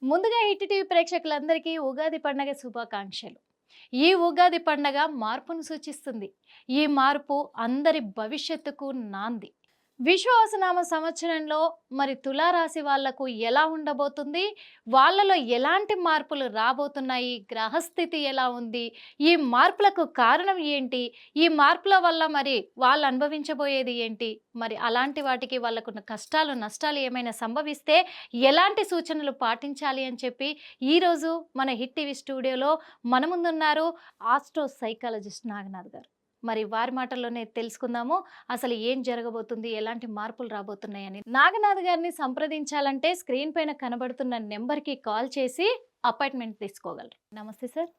ముందుగా hit TV ప్రేక్షకులందరికీ ఉగాది పండగ శుభాకాంక్షలు. ఈ ఉగాది పండగ మార్పును సూచిస్తుంది. ఈ మార్పు అందరి భవిష్యత్తుకు నాంది. విశ్వావసునామ సంవత్సరంలో మరి తులారాశి వాళ్లకు ఎలా ఉండబోతుంది? వాళ్ళలో ఎలాంటి మార్పులు రాబోతున్నాయి? గ్రహస్థితి ఎలా ఉంది? ఈ మార్పులకు కారణం ఏంటి? ఈ మార్పుల వల్ల మరి వాళ్ళు అనుభవించబోయేది ఏంటి? మరి అలాంటి వాటికి వాళ్ళకున్న కష్టాలు, నష్టాలు ఏమైనా సంభవిస్తే ఎలాంటి సూచనలు పాటించాలి అని చెప్పి ఈరోజు మన హిట్ టీవీ స్టూడియోలో మన ముందున్నారు ఆస్ట్రో సైకాలజిస్ట్ నాగనాథ్ గారు. మరి వారి మాటల్లోనే తెలుసుకుందాము అసలు ఏం జరగబోతుంది, ఎలాంటి మార్పులు రాబోతున్నాయని. నాగనాథ్ గారిని సంప్రదించాలంటే స్క్రీన్ పైన కనబడుతున్న నెంబర్కి కాల్ చేసి అపాయింట్మెంట్ తీసుకోగలరు. నమస్తే సార్.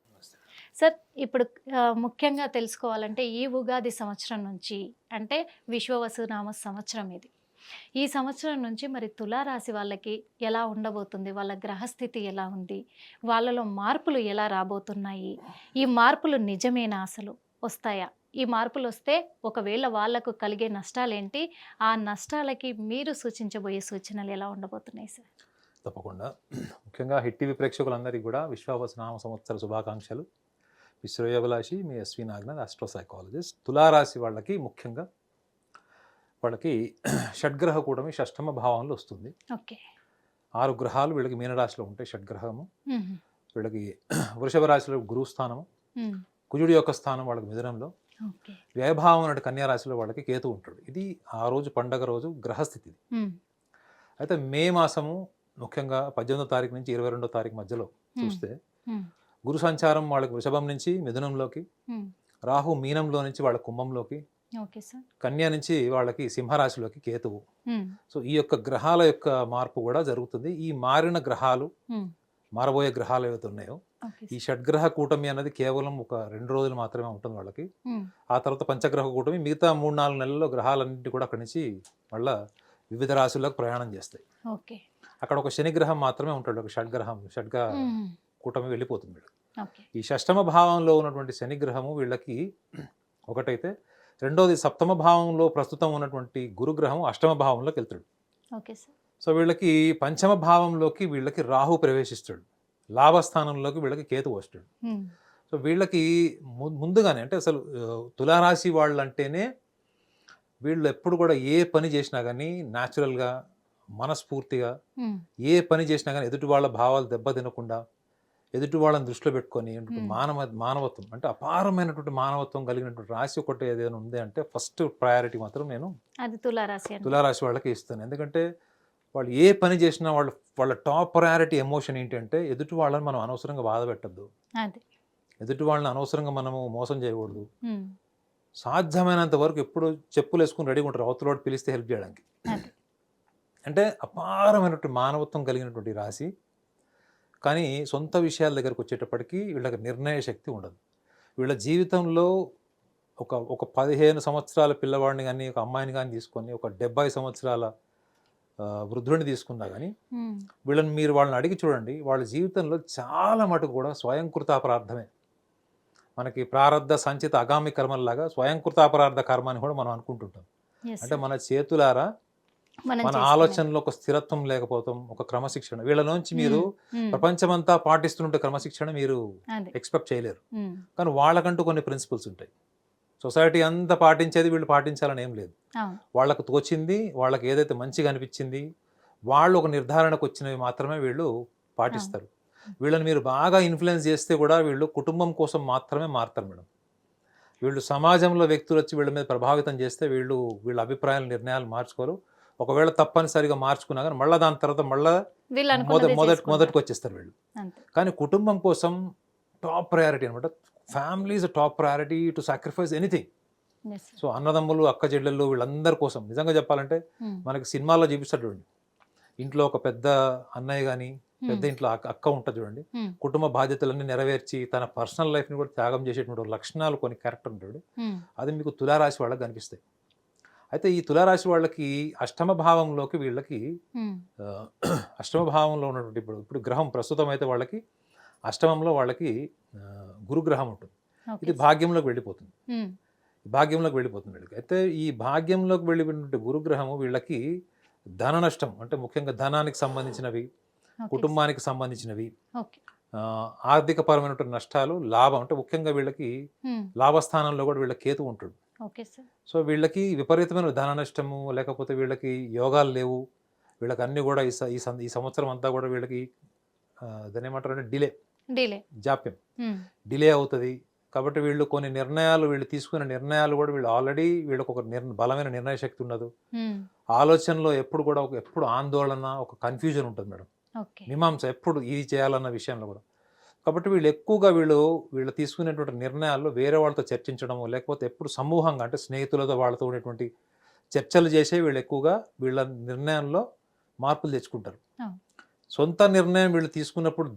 సార్, ఇప్పుడు ముఖ్యంగా తెలుసుకోవాలంటే ఈ ఉగాది సంవత్సరం నుంచి అంటే విశ్వవసునామ సంవత్సరం ఇది. ఈ సంవత్సరం నుంచి మరి తులారాశి వాళ్ళకి ఎలా ఉండబోతుంది, వాళ్ళ గ్రహస్థితి ఎలా ఉంది, వాళ్ళలో మార్పులు ఎలా రాబోతున్నాయి, ఈ మార్పులు నిజమేనా, అసలు వస్తాయా, ఈ మార్పులు వస్తే ఒకవేళ వాళ్లకు కలిగే నష్టాలేంటి, ఆ నష్టాలకి మీరు సూచించబోయే సూచనలు ఎలా ఉండబోతున్నాయి సార్? తప్పకుండా. ముఖ్యంగా హిట్ టీవీ ప్రేక్షకులందరికీ కూడా విశ్వావసునామ సంవత్సర శుభాకాంక్షలు. విశ్వయోగభిలాషి మీ ఎస్వి నాగనాథ్, ఆస్ట్రో సైకాలజిస్ట్. తులారాశి వాళ్ళకి ముఖ్యంగా వాళ్ళకి షడ్గ్రహ కూటమి షష్టమ భావంలో వస్తుంది. ఓకే. 6 గ్రహాలు వీళ్ళకి మీనరాశిలో ఉంటాయి. షడ్గ్రహము వీళ్ళకి వృషభ రాశిలో గురుస్థానము, కుజుడి యొక్క స్థానం వాళ్ళకి మిథునంలో, వ్యయభావం అనే కన్యారాశిలో వాళ్ళకి కేతు ఉంటాడు. ఇది ఆ రోజు పండగ రోజు గ్రహస్థితి. అయితే మే మాసము ముఖ్యంగా 18వ తారీఖు నుంచి 22వ తారీఖు మధ్యలో చూస్తే గురు సంచారం వాళ్ళకి వృషభం నుంచి మిథునంలోకి, రాహు మీనంలో నుంచి వాళ్ళ కుంభంలోకి, కన్యా నుంచి వాళ్ళకి సింహరాశిలోకి కేతువు. సో ఈ యొక్క గ్రహాల యొక్క మార్పు కూడా జరుగుతుంది. ఈ మారిన గ్రహాలు, మారబోయే గ్రహాలు ఏవైతే ఉన్నాయో, ఈ షడ్గ్రహ కూటమి అనేది కేవలం ఒక 2 రోజులు మాత్రమే ఉంటుంది వాళ్ళకి. ఆ తర్వాత పంచగ్రహ కూటమి మిగతా 3-4 నెలల్లో గ్రహాలన్నింటి కూడా అక్కడి నుంచి మళ్ళా వివిధ రాశుల్లోకి ప్రయాణం చేస్తాయి. అక్కడ ఒక శనిగ్రహం మాత్రమే ఉంటాడు. ఒక షడ్గ్రహ కూటమి వెళ్ళిపోతుంది. ఈ షష్టమ భావంలో ఉన్నటువంటి శనిగ్రహము వీళ్ళకి ఒకటైతే, రెండోది సప్తమ భావంలో ప్రస్తుతం ఉన్నటువంటి గురుగ్రహం అష్టమ భావంలోకి వెళ్తాడు. సో వీళ్ళకి పంచమ భావంలోకి వీళ్ళకి రాహు ప్రవేశిస్తాడు. లాభస్థానంలోకి వీళ్ళకి కేతు వస్తాడు. సో వీళ్ళకి ముందుగానే అంటే అసలు తులారాశి వాళ్ళు అంటేనే వీళ్ళు ఎప్పుడు కూడా ఏ పని చేసినా కానీ న్యాచురల్గా, మనస్ఫూర్తిగా ఏ పని చేసినా కానీ ఎదుటి వాళ్ళ భావాలు దెబ్బతినకుండా, ఎదుటి వాళ్ళని దృష్టిలో పెట్టుకొని మానవత్వం అంటే అపారమైనటువంటి మానవత్వం కలిగినటువంటి రాశి ఒకటి ఏదైనా ఉంది అంటే ఫస్ట్ ప్రయారిటీ మాత్రం నేను అది తులారాశి వాళ్ళకి ఇస్తాను. ఎందుకంటే వాళ్ళు ఏ పని చేసినా వాళ్ళ టాప్ ప్రయారిటీ ఎమోషన్ ఏంటంటే ఎదుటి వాళ్ళని మనం అనవసరంగా బాధ పెట్టద్దు, ఎదుటి వాళ్ళని అనవసరంగా మనము మోసం చేయకూడదు. సాధ్యమైనంత వరకు ఎప్పుడు చెప్పులు వేసుకుని రెడీగా ఉంటారు అవతల పిలిస్తే హెల్ప్ చేయడానికి. అంటే అపారమైనటువంటి మానవత్వం కలిగినటువంటి రాశి. కానీ సొంత విషయాల దగ్గరకు వచ్చేటప్పటికి వీళ్ళకి నిర్ణయ శక్తి ఉండదు. వీళ్ళ జీవితంలో ఒక 15 సంవత్సరాల పిల్లవాడిని కానీ, ఒక అమ్మాయిని కానీ తీసుకొని, ఒక 70 సంవత్సరాల వృద్ధుడిని తీసుకున్నా కానీ వాళ్ళని అడిగి చూడండి, వాళ్ళ జీవితంలో చాలా మటుకు కూడా స్వయంకృతాపరార్థమే. మనకి ప్రారబ్ధ సంచిత అగామి కర్మల్లాగా స్వయంకృతాపరార్థ కర్మ అని కూడా మనం అనుకుంటుంటాం. అంటే మన చేతులారా మన ఆలోచనలో ఒక స్థిరత్వం లేకపోతాం, ఒక క్రమశిక్షణ. వీళ్ళలోంచి మీరు ప్రపంచమంతా పాటిస్తుంటే క్రమశిక్షణ మీరు ఎక్స్పెక్ట్ చేయలేరు. కానీ వాళ్ళకంటూ కొన్ని ప్రిన్సిపల్స్ ఉంటాయి. సొసైటీ అంతా పాటించేది వీళ్ళు పాటించాలని ఏం లేదు. వాళ్ళకు తోచింది, వాళ్ళకి ఏదైతే మంచిగా అనిపించింది, వాళ్ళు ఒక నిర్ధారణకు వచ్చినవి మాత్రమే వీళ్ళు పాటిస్తారు. వీళ్ళని మీరు బాగా ఇన్ఫ్లుయెన్స్ చేస్తే కూడా వీళ్ళు కుటుంబం కోసం మాత్రమే మారుతారు మేడం. వీళ్ళు సమాజంలో వ్యక్తులు వచ్చి వీళ్ళ మీద ప్రభావితం చేస్తే వీళ్ళ అభిప్రాయాలు, నిర్ణయాలు మార్చుకోరు. ఒకవేళ తప్పనిసరిగా మార్చుకున్నా కానీ మళ్ళీ దాని తర్వాత మళ్ళీ మొదటికి వచ్చేస్తారు వీళ్ళు. కానీ కుటుంబం కోసం టాప్ ప్రయారిటీ అనమాట. Family is top priority to sacrifice anything. So అన్నదమ్ములు, అక్క చెల్లెళ్ళు వీళ్ళందరి కోసం నిజంగా చెప్పాలంటే మనకి సినిమాల్లో చూపిస్తారు చూడండి, ఇంట్లో ఒక పెద్ద అన్నయ్య కానీ, పెద్ద ఇంట్లో అక్క ఉంటుంది చూడండి, కుటుంబ బాధ్యతలన్నీ నెరవేర్చి తన పర్సనల్ లైఫ్ని కూడా త్యాగం చేసేటువంటి లక్షణాలు కొన్ని క్యారెక్టర్ ఉంటాడు. అది మీకు తులారాశి వాళ్ళకి కనిపిస్తాయి. అయితే ఈ తులారాశి వాళ్ళకి అష్టమ భావంలోకి వీళ్ళకి అష్టమ భావంలో ఉన్నటువంటి ఇప్పుడు గ్రహం ప్రస్తుతం అయితే వాళ్ళకి అష్టమంలో వాళ్ళకి గురుగ్రహం ఉంటుంది. ఇది భాగ్యంలోకి వెళ్ళిపోతుంది. వీళ్ళకి. అయితే ఈ భాగ్యంలోకి వెళ్ళిపోయినటువంటి గురుగ్రహము వీళ్ళకి ధన నష్టం అంటే ముఖ్యంగా ధనానికి సంబంధించినవి, కుటుంబానికి సంబంధించినవి, ఓకే. ఆర్థికపరమైనటువంటి నష్టాలు, లాభం అంటే ముఖ్యంగా వీళ్ళకి లాభస్థానంలో కూడా వీళ్ళ కేతు ఉంటాడు. Okay sir. సో వీళ్ళకి విపరీతమైన ధన నష్టము, లేకపోతే వీళ్ళకి యోగాలు లేవు, వీళ్ళకి అన్నీ కూడా ఈ సంవత్సరం అంతా కూడా వీళ్ళకి దాన్ని ఏమంటారంటే డిలే. జాప్యం, డిలే అవుతుంది. కాబట్టి వీళ్ళు కొన్ని నిర్ణయాలు, వీళ్ళు తీసుకునే నిర్ణయాలు కూడా వీళ్ళు ఆల్రెడీ వీళ్ళకి ఒక బలమైన నిర్ణయ శక్తి ఉండదు. ఆలోచనలో ఎప్పుడు కూడా ఎప్పుడు ఆందోళన, ఒక కన్ఫ్యూజన్ ఉంటుంది మేడం, మీమాంస ఎప్పుడు ఇది చేయాలన్న విషయంలో కూడా. కాబట్టి వీళ్ళు ఎక్కువగా వీళ్ళు తీసుకునేటువంటి నిర్ణయాల్లో వేరే వాళ్ళతో చర్చించడము, లేకపోతే ఎప్పుడు సమూహంగా అంటే స్నేహితులతో వాళ్ళతో ఉండేటువంటి చర్చలు చేసే వీళ్ళు ఎక్కువగా వీళ్ళ నిర్ణయంలో మార్పులు తెచ్చుకుంటారు. సొంత నిర్ణయం వీళ్ళు తీసుకున్నప్పుడు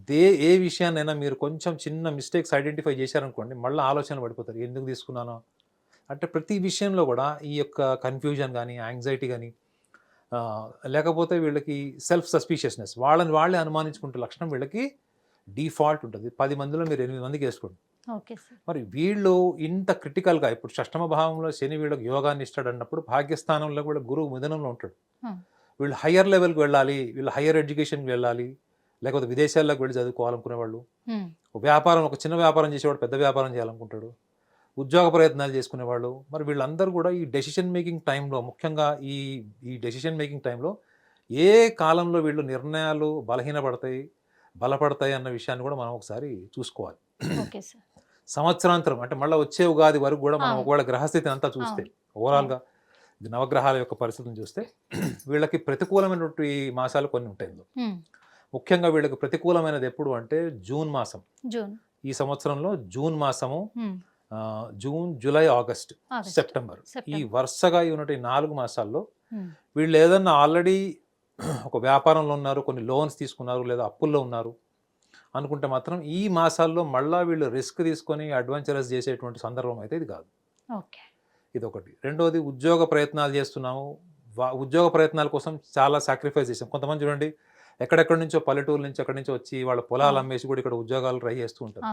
ఏ విషయాన్నైనా మీరు కొంచెం చిన్న మిస్టేక్స్ ఐడెంటిఫై చేశారనుకోండి, మళ్ళీ ఆలోచన పడిపోతారు, ఎందుకు తీసుకున్నానో. అంటే ప్రతి విషయంలో కూడా ఈ యొక్క కన్ఫ్యూజన్ కానీ, యాంగ్జైటీ కానీ, లేకపోతే వీళ్ళకి సెల్ఫ్ సస్పీషియస్నెస్, వాళ్ళని వాళ్ళే అనుమానించుకుంటే లక్షణం వీళ్ళకి డిఫాల్ట్ ఉంటుంది. 10 మందిలో మీరు 8 మందికి వేసుకోండి. మరి వీళ్ళు ఇంత క్రిటికల్గా ఇప్పుడు షష్టమ భావంలో శని వీళ్ళకి యోగాన్ని ఇస్తాడు అన్నప్పుడు, భాగ్యస్థానంలో కూడా గురువు మిథునంలో ఉంటాడు. వీళ్ళు హయ్యర్ లెవెల్కి వెళ్ళాలి, వీళ్ళు హయ్యర్ ఎడ్యుకేషన్కి వెళ్ళాలి, లేకపోతే విదేశాల్లోకి వెళ్ళి చదువుకోవాలనుకునే వాళ్ళు, ఒక చిన్న వ్యాపారం చేసేవాడు పెద్ద వ్యాపారం చేయాలనుకుంటాడు, ఉద్యోగ ప్రయత్నాలు చేసుకునేవాళ్ళు. మరి వీళ్ళందరూ కూడా ఈ డెసిషన్ మేకింగ్ టైంలో, ముఖ్యంగా ఈ డెసిషన్ మేకింగ్ టైంలో ఏ కాలంలో వీళ్ళు నిర్ణయాలు బలపడతాయి అన్న విషయాన్ని కూడా మనం ఒకసారి చూసుకోవాలి. సంవత్సరాంతరం అంటే మళ్ళీ వచ్చే ఉగాది వరకు కూడా మనం ఒకవేళ గ్రహస్థితిని అంతా చూస్తే, ఓవరాల్గా నవగ్రహాల యొక్క పరిస్థితిని చూస్తే వీళ్ళకి ప్రతికూలమైనటువంటి మాసాలు కొన్ని ఉంటాయి. ముఖ్యంగా వీళ్ళకి ప్రతికూలమైనది ఎప్పుడు అంటే జూన్ మాసం. ఈ సంవత్సరంలో జూన్ మాసము, జూన్, జూలై, ఆగస్ట్, సెప్టెంబర్, ఈ వరుసగా ఉన్నటువంటి 4 మాసాల్లో వీళ్ళు ఏదన్నా ఆల్రెడీ ఒక వ్యాపారంలో ఉన్నారు, కొన్ని లోన్స్ తీసుకున్నారు, లేదా అప్పుల్లో ఉన్నారు అనుకుంటే మాత్రం ఈ మాసాల్లో మళ్ళీ వీళ్ళు రిస్క్ తీసుకొని అడ్వెంచరస్ చేసేటువంటి సందర్భం అయితే ఇది కాదు. ఇది ఒకటి. రెండోది, ఉద్యోగ ప్రయత్నాలు చేస్తున్నాము, ఉద్యోగ ప్రయత్నాల కోసం చాలా సాక్రిఫైస్ చేసాం. కొంతమంది చూడండి ఎక్కడెక్కడి నుంచో పల్లెటూరు నుంచి ఎక్కడి నుంచో వచ్చి వాళ్ళ పొలాలు అమ్మేసి కూడా ఇక్కడ ఉద్యోగాలు ట్రై చేస్తూ ఉంటారు.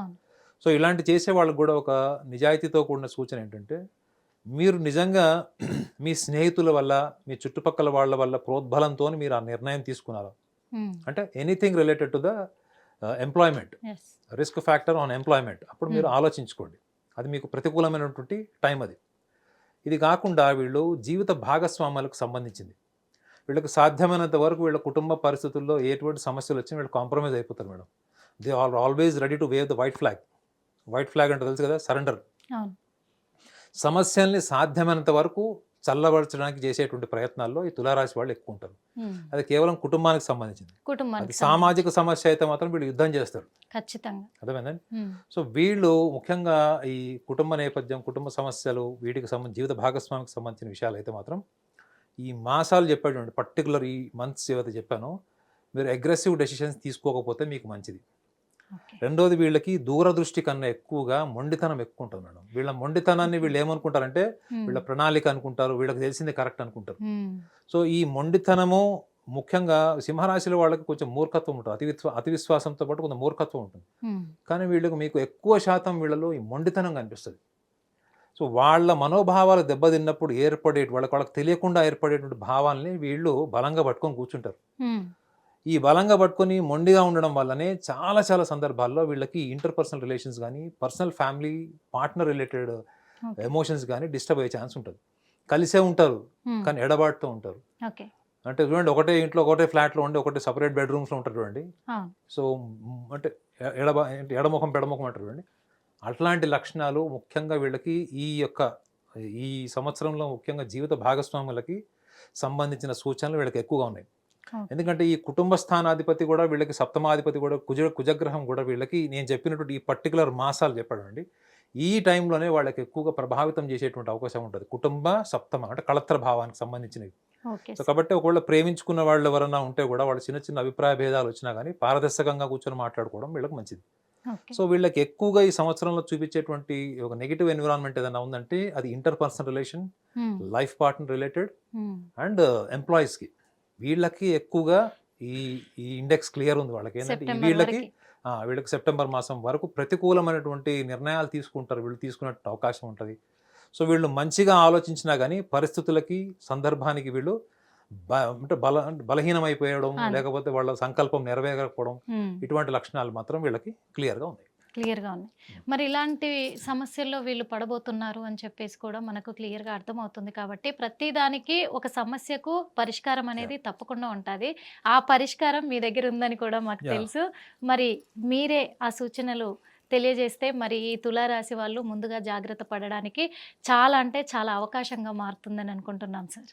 సో ఇలాంటి చేసే వాళ్ళకి కూడా ఒక నిజాయితీతో కూడిన సూచన ఏంటంటే, మీరు నిజంగా మీ స్నేహితుల వల్ల, మీ చుట్టుపక్కల వాళ్ళ వల్ల ప్రోద్బలంతో మీరు ఆ నిర్ణయం తీసుకున్నారు అంటే anything related to the employment, risk factor on employment, అప్పుడు మీరు ఆలోచించుకోండి. అది మీకు ప్రతికూలమైనటువంటి టైం అది. ఇది కాకుండా వీళ్ళు జీవిత భాగస్వాములకు సంబంధించింది, వీళ్ళకి సాధ్యమైనంత వరకు వీళ్ళ కుటుంబ పరిస్థితుల్లో ఎటువంటి సమస్యలు వచ్చినా వీళ్ళు కాంప్రమైజ్ అయిపోతారు madam. They are always ready to wave the white flag. White flag అంటే తెలుసు కదా, సరెండర్. సమస్యల్ని సాధ్యమైనంత వరకు చల్లబరచడానికి చేసేటువంటి ప్రయత్నాల్లో ఈ తులారాశి వాళ్ళు ఎక్కువ ఉంటారు. అది కేవలం కుటుంబానికి సంబంధించింది. అది సామాజిక సమస్య అయితే మాత్రం వీళ్ళు యుద్ధం చేస్తారు ఖచ్చితంగా, అర్థమైందండి. సో వీళ్ళు ముఖ్యంగా ఈ కుటుంబ నేపథ్యం, కుటుంబ సమస్యలు, వీటికి సంబంధించి జీవిత భాగస్వామికి సంబంధించిన విషయాలు అయితే మాత్రం ఈ మాసాలు చెప్పాడు, పర్టికులర్ ఈ మంత్స్ ఏవైతే చెప్పానో, మీరు అగ్రెసివ్ డెసిషన్స్ తీసుకోకపోతే మీకు మంచిది. రెండోది, వీళ్ళకి దూరదృష్టి కన్నా ఎక్కువగా మొండితనం ఎక్కువ ఉంటుంది మేడం. వీళ్ళ మొండితనాన్ని వీళ్ళు ఏమనుకుంటారంటే వీళ్ళ ప్రణాళిక అనుకుంటారు, వీళ్ళకి తెలిసిందే కరెక్ట్ అనుకుంటారు. సో ఈ మొండితనము ముఖ్యంగా సింహరాశిలో వాళ్ళకి కొంచెం మూర్ఖత్వం ఉంటుంది, అతి విశ్వాసంతో పాటు కొంచెం మూర్ఖత్వం ఉంటుంది. కానీ మీకు ఎక్కువ శాతం వీళ్ళలో ఈ మొండితనం కనిపిస్తుంది. సో వాళ్ళ మనోభావాలు దెబ్బతిన్నప్పుడు వాళ్ళకి తెలియకుండా ఏర్పడేటువంటి భావాల్ని వీళ్ళు బలంగా పట్టుకొని కూర్చుంటారు. ఈ బలంగా పట్టుకొని మొండిగా ఉండడం వల్లనే చాలా చాలా సందర్భాల్లో వీళ్ళకి ఇంటర్పర్సనల్ రిలేషన్స్ కానీ, personal family partner related emotions కానీ డిస్టర్బ్ అయ్యే ఛాన్స్ ఉంటుంది. కలిసే ఉంటారు కానీ ఎడబాటుతో ఉంటారు. అంటే చూడండి, ఒకటే ఇంట్లో ఒకటే ఫ్లాట్లో ఉండి ఒకటే సపరేట్ బెడ్రూమ్స్లో ఉంటారు చూడండి. సో అంటే ఎడముఖం పెడముఖం అంటారు చూడండి. అట్లాంటి లక్షణాలు ముఖ్యంగా వీళ్ళకి ఈ సంవత్సరంలో ముఖ్యంగా జీవిత భాగస్వాములకి సంబంధించిన సూచనలు వీళ్ళకి ఎక్కువగా ఉన్నాయి. ఎందుకంటే ఈ కుటుంబ స్థానాధిపతి కూడా వీళ్ళకి, సప్తమాధిపతి కూడా, కుజగ్రహం కూడా వీళ్ళకి నేను చెప్పినటువంటి ఈ పర్టికులర్ మాసాలు చెప్పాడండి, ఈ టైంలోనే వాళ్ళకి ఎక్కువగా ప్రభావితం చేసేటువంటి అవకాశం ఉంటుంది. కుటుంబ సప్తమ అంటే కళత్ర భావానికి సంబంధించినవి. సో కాబట్టి ఒకవేళ ప్రేమించుకున్న వాళ్ళు ఎవరైనా ఉంటే కూడా వాళ్ళు చిన్న చిన్న అభిప్రాయ భేదాలు వచ్చినా కానీ పారదర్శకంగా కూర్చొని మాట్లాడుకోవడం వీళ్ళకి మంచిది. సో వీళ్ళకి ఎక్కువగా ఈ సంవత్సరంలో చూపించేటువంటి ఒక నెగిటివ్ ఎన్విరాన్మెంట్ ఏదైనా ఉందంటే అది interpersonal relation, life partner related and ఎంప్లాయీస్కి. వీళ్ళకి ఎక్కువగా ఈ ఇండెక్స్ క్లియర్ ఉంది వాళ్ళకి. ఏంటంటే వీళ్ళకి సెప్టెంబర్ మాసం వరకు ప్రతికూలమైనటువంటి నిర్ణయాలు తీసుకుంటారు, వీళ్ళు తీసుకునే అవకాశం ఉంటుంది. సో వీళ్ళు మంచిగా ఆలోచించినా కానీ పరిస్థితులకి, సందర్భానికి వీళ్ళు అంటే బలహీనమైపోయడం, ఆ, లేకపోతే వాళ్ళ సంకల్పం నెరవేరకపోవడం, ఇటువంటి లక్షణాలు మాత్రం వీళ్ళకి క్లియర్గా ఉన్నాయి. క్లియర్‌గా ఉంది. మరి ఇలాంటి సమస్యల్లో వీళ్ళు పడబోతున్నారు అని చెప్పేసి కూడా మనకు క్లియర్‌గా అర్థమవుతుంది కాబట్టి, ప్రతి దానికి ఒక సమస్యకు పరిష్కారం అనేది తప్పకుండా ఉంటాది. ఆ పరిష్కారం మీ దగ్గర ఉందని కూడా మాకు Yeah. తెలుసు. మరి మీరే ఆ సూచనలు తెలియజేస్తే మరి ఈ తులారాశి వాళ్ళు ముందుగా జాగ్రత్త పడడానికి చాలా అంటే చాలా అవకాశంగా మారుతుందని అనుకుంటున్నాం సార్.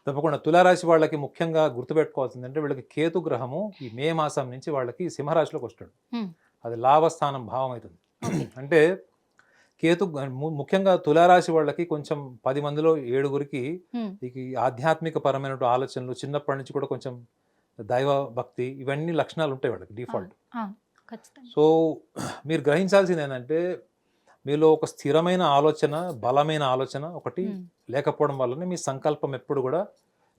తప్పకుండా తులారాశి వాళ్ళకి ముఖ్యంగా గుర్తుపెట్టుకోవాల్సిందంటే వీళ్ళకి కేతు గ్రహము ఈ మే మాసం నుంచి వాళ్ళకి సింహరాశిలోకి వస్తాడు. హ్మ్. అది లాభస్థానం భావం అవుతుంది. ఓకే. అంటే కేతు ముఖ్యంగా తులారాశి వాళ్ళకి కొంచెం 10 మందిలో 7గురికి హ్మ్. ఈ ఆధ్యాత్మిక పరమైన ఆలోచనలు చిన్నప్పటి నుంచి కూడా కొంచెం దైవ భక్తి ఇవన్నీ లక్షణాలు ఉంటాయి వాళ్ళకి డిఫాల్ట్. ఆ, ఖచ్చితంగా. సో మీరు గ్రహించాల్సింది ఏంటంటే మీలో ఒక స్థిరమైన ఆలోచన, బలమైన ఆలోచన ఒకటి హ్మ్. లేకపోవడం వల్లనే మీ సంకల్పం ఎప్పుడు కూడా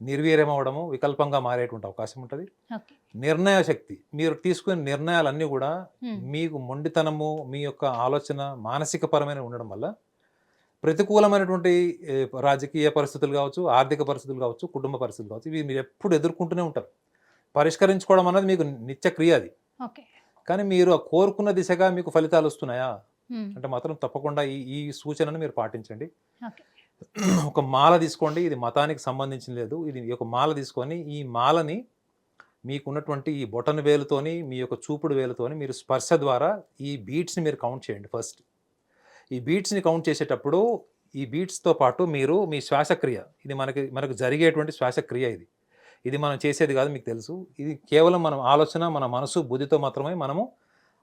నిర్వీర్యం అవ్వడము, వికల్పంగా మారేటువంటి అవకాశం ఉంటుంది. ఓకే. నిర్ణయ శక్తి, మీరు తీసుకునే నిర్ణయాలన్నీ కూడా హ్మ్. మీకు మొండితనము, మీ యొక్క ఆలోచన మానసిక పరమైన ఉండడం వల్ల ప్రతికూలమైనటువంటి ఏ, రాజకీయ పరిస్థితులు కావచ్చు, ఆర్థిక పరిస్థితులు కావచ్చు, కుటుంబ పరిస్థితులు కావచ్చు, ఇవి మీరు ఎప్పుడు ఎదుర్కొంటూనే ఉంటారు. పరిష్కరించుకోవడం అన్నది మీకు నిత్య క్రియ అది. ఓకే. కానీ మీరు ఆ కోరుకున్న దిశగా మీకు ఫలితాలు వస్తున్నాయా హ్మ్. అంటే మాత్రం తప్పకుండా ఈ ఈ సూచనను మీరు పాటించండి. ఓకే. ఒక మాల తీసుకోండి, ఇది మతానికి సంబంధించిన లేదు. ఇది ఒక మాల తీసుకొని ఈ మాలని మీకున్నటువంటి ఈ బొటన వేలుతోని, మీ యొక్క చూపుడు వేలుతోని మీరు స్పర్శ ద్వారా ఈ బీట్స్ని మీరు కౌంట్ చేయండి ఫస్ట్. ఈ బీట్స్ని కౌంట్ చేసేటప్పుడు ఈ బీట్స్తో పాటు మీరు మీ శ్వాసక్రియ, ఇది మనకు జరిగేటువంటి శ్వాసక్రియ ఇది. ఇది మనం చేసేది కాదు, మీకు తెలుసు. ఇది కేవలం మన ఆలోచన, మన మనసు, బుద్ధితో మాత్రమే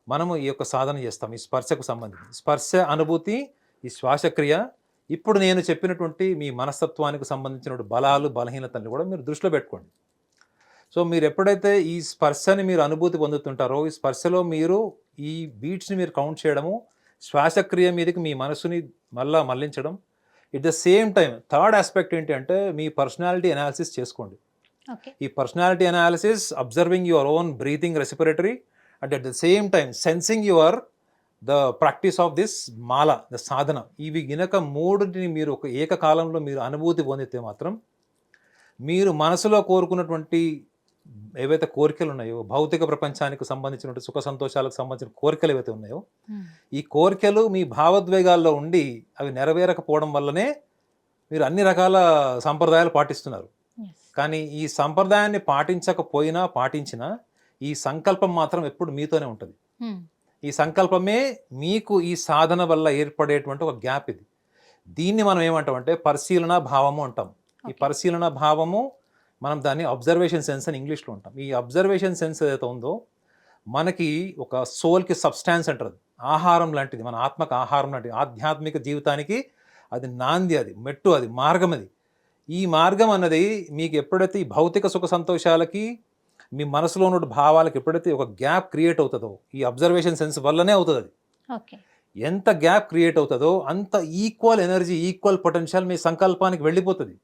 మనము ఈ యొక్క సాధన చేస్తాం. ఈ స్పర్శకు సంబంధించి స్పర్శ అనుభూతి, ఈ శ్వాసక్రియ. ఇప్పుడు నేను చెప్పినటువంటి మీ మనస్తత్వానికి సంబంధించిన బలాలు, బలహీనతలు కూడా మీరు దృష్టిలో పెట్టుకోండి. సో మీరు ఎప్పుడైతే ఈ స్పర్శని మీరు అనుభూతి పొందుతుంటారో, ఈ స్పర్శలో మీరు ఈ బీట్స్ని మీరు కౌంట్ చేయడము, శ్వాసక్రియ మీదకి మీ మనసుని మళ్ళించడం. At the same time third aspect ఏంటి అంటే మీ పర్సనాలిటీ అనాలిసిస్ చేసుకోండి. ఓకే. ఈ personality analysis, observing your own breathing, respiratory, and at the same time sensing your the practice of this mala, the sadhana. ఇవి గినక మూడుని మీరు ఒక ఏకకాలంలో మీరు అనుభూతి పొందితే మాత్రం మీరు మనసులో కోరుకున్నటువంటి ఏవైతే కోరికలు ఉన్నాయో, భౌతిక ప్రపంచానికి సంబంధించినటువంటి సుఖ సంతోషాలకు సంబంధించిన కోరికలు ఏవైతే ఉన్నాయో, హ్మ్. ఈ కోరికలు మీ భావోద్వేగాల్లో ఉండి అవి నెరవేరకపోవడం వల్లనే మీరు అన్ని రకాల సంప్రదాయాలు పాటిస్తున్నారు. Yes. కానీ ఈ సంప్రదాయాన్ని పాటించినా ఈ సంకల్పం మాత్రం ఎప్పుడు మీతోనే ఉంటుంది. హ్మ్. ఈ సంకల్పమే మీకు ఈ సాధన వల్ల ఏర్పడేటువంటి ఒక గ్యాప్ ఇది. దీన్ని మనం ఏమంటామంటే పరిశీలన భావము అంటాం. ఈ Okay. పరిశీలన భావము మనం దాన్ని అబ్జర్వేషన్ సెన్స్ అని ఇంగ్లీష్లో అంటాం. ఈ అబ్జర్వేషన్ సెన్స్ ఏదైతే ఉందో మనకి ఒక సోల్కి సబ్స్టాన్స్ అంటారు. ఆహారం లాంటిది, మన ఆత్మకు ఆహారం లాంటిది, ఆధ్యాత్మిక జీవితానికి అది నాంది, అది మెట్టు, అది మార్గం. అది ఈ మార్గం అన్నది మీకు ఎప్పుడైతే ఈ భౌతిక సుఖ సంతోషాలకి మీ మనసులో ఉన్న భావాలకు ఎప్పుడైతే ఒక గ్యాప్ క్రియేట్ అవుతుందో, ఈ అబ్జర్వేషన్ సెన్స్ వల్లనే అవుతుంది. అది ఓకే. ఎంత గ్యాప్ క్రియేట్ అవుతుందో అంత ఈక్వల్ ఎనర్జీ, ఈక్వల్ పొటెన్షియల్ మీ సంకల్పానికి వెళ్ళిపోతుంది.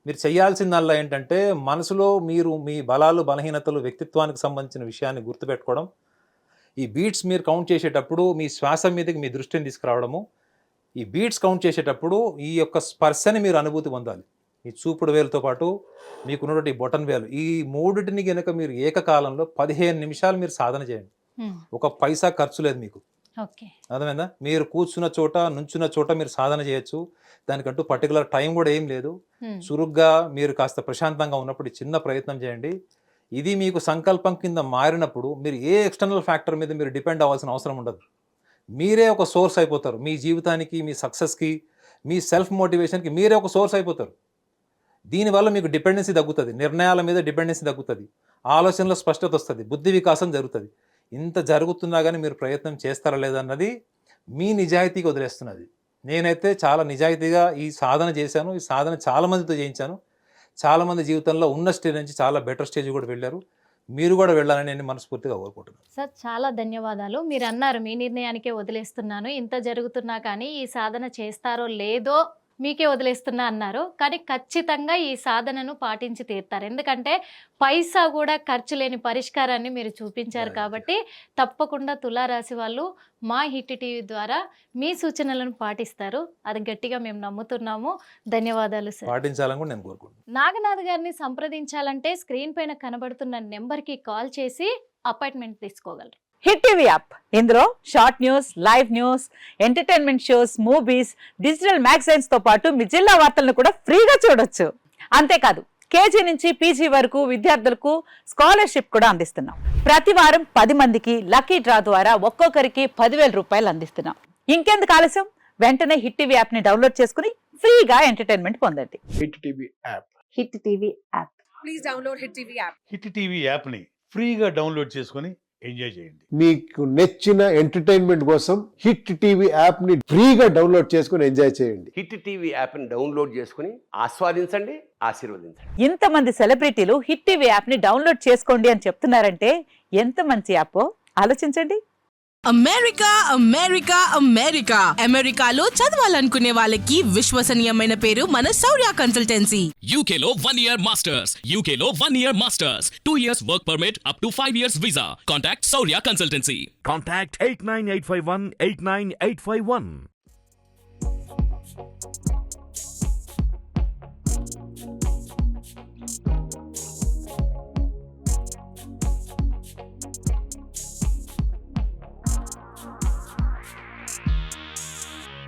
మీరు చేయాల్సిందల్లా ఏంటంటే మనసులో మీరు మీ బలాలు, బలహీనతలు, వ్యక్తిత్వానికి సంబంధించిన విషయాన్ని గుర్తుపెట్టుకోవడం. ఈ బీట్స్ మీరు కౌంట్ చేసేటప్పుడు మీ శ్వాస మీదకి మీ దృష్టిని తీసుకురావడము. ఈ బీట్స్ కౌంట్ చేసేటప్పుడు ఈ యొక్క స్పర్శని మీరు అనుభూతి పొందాలి. ఈ చూపుడు వేలుతో పాటు మీకున్నటువంటి బొటన్ వేలు, ఈ మూడిటిని కనుక మీరు ఏకకాలంలో 15 నిమిషాలు మీరు సాధన చేయండి. హ్మ్. ఒక పైసా ఖర్చు లేదు మీకు. ఓకే. అర్థమైందా? మీరు కూర్చున్న చోట, నుంచున్న చోట మీరు సాధన చేయొచ్చు. దానికంటూ పర్టికులర్ టైం కూడా ఏం లేదు. హ్మ్. చురుగ్గా మీరు కాస్త ప్రశాంతంగా ఉన్నప్పుడు ఈ చిన్న ప్రయత్నం చేయండి. ఇది మీకు సంకల్పం కింద మారినప్పుడు మీరు ఏ ఎక్స్టర్నల్ ఫ్యాక్టర్ మీద మీరు డిపెండ్ అవ్వాల్సిన అవసరం ఉండదు. మీరే ఒక సోర్స్ అయిపోతారు. మీ జీవితానికి, మీ సక్సెస్కి, మీ సెల్ఫ్ మోటివేషన్కి మీరే ఒక సోర్స్ అయిపోతారు. దీనివల్ల మీకు డిపెండెన్సీ తగ్గుతుంది, నిర్ణయాల మీద డిపెండెన్సీ తగ్గుతుంది, ఆలోచనలో స్పష్టత వస్తుంది, బుద్ధి వికాసం జరుగుతుంది. ఇంత జరుగుతున్నా కానీ మీరు ప్రయత్నం చేస్తారా లేదన్నది మీ నిజాయితీకి వదిలేస్తున్నది. నేనైతే చాలా నిజాయితీగా ఈ సాధన చేశాను. ఈ సాధన చాలామందితో చేయించాను. చాలామంది జీవితంలో ఉన్న స్టేజ్ నుంచి చాలా బెటర్ స్టేజ్ కూడా వెళ్ళారు. మీరు కూడా వెళ్ళాలని నేను మనస్ఫూర్తిగా కోరుకుంటున్నాను. సార్ చాలా ధన్యవాదాలు. మీరు అన్నారు మీ నిర్ణయానికే వదిలేస్తున్నాను, ఇంత జరుగుతున్నా కానీ ఈ సాధన చేస్తారో లేదో మీకే వదిలేస్తున్నా అన్నారు. కానీ ఖచ్చితంగా ఈ సాధనను పాటించి తీరుతారు. ఎందుకంటే పైసా కూడా ఖర్చు లేని పరిష్కారాన్ని మీరు చూపించారు కాబట్టి తప్పకుండా తులారాశి వాళ్ళు మా హిట్ టీవీ ద్వారా మీ సూచనలను పాటిస్తారు. అది గట్టిగా మేము నమ్ముతున్నాము. ధన్యవాదాలు సార్. పాటించాలని కూడా నేను కోరుకుంటున్నాను. నాగనాథ్ గారిని సంప్రదించాలంటే స్క్రీన్ పైన కనబడుతున్న నెంబర్కి కాల్ చేసి అపాయింట్మెంట్ తీసుకోగలరు. హిట్ టీవీ యాప్, ఇందులో short news, live news, entertainment shows, movies, digital magazines తో పాటు మీ జిల్లా వార్తలను కూడా ఫ్రీగా చూడొచ్చు. అంతేకాదు కేజీ నుంచి పీజీ వరకు విద్యార్థులకు స్కాలర్షిప్ కూడా అందిస్తున్నాం. ప్రతి వారం 10 మందికి లక్కీ డ్రా ద్వారా ఒక్కొక్కరికి 10,000 రూపాయలు అందిస్తున్నాం. ఇంకెందుకు ఆలస్యం, వెంటనే హిట్ టీవీ యాప్ ని డౌన్లోడ్ చేసుకుని ఫ్రీగా ఎంటర్టైన్మెంట్ పొందండి. Hit TV app. Hit TV app. Please download Hit TV app. Hit TV యాప్ని ఫ్రీగా డౌన్లోడ్ చేసుకొని ఎంజాయ్ చేయండి. మీకు నచ్చిన ఎంటర్టైన్మెంట్ కోసం హిట్ టీవీ యాప్ ని ఫ్రీగా డౌన్లోడ్ చేసుకుని ఎంజాయ్ చేయండి. హిట్ టీవీ యాప్ని డౌన్లోడ్ చేసుకుని ఆస్వాదించండి, ఆశీర్వదించండి. ఇంతమంది సెలబ్రిటీలు హిట్ టీవీ యాప్ ని డౌన్లోడ్ చేసుకోండి అని చెప్తున్నారంటే ఎంత మంచి యాప్ ఆలోచించండి. అమెరికా అమెరికా అమెరికా అమెరికాలో చదవాలనుకునే వాళ్ళకి విశ్వసనీయమైన పేరు మన శౌర్య కన్సల్టెన్సీ. UK లో 1 year masters. UK లో 1 year masters. 2 years work permit up to 5 years visa. Contact Saurya Consultancy. Contact 89851 89851.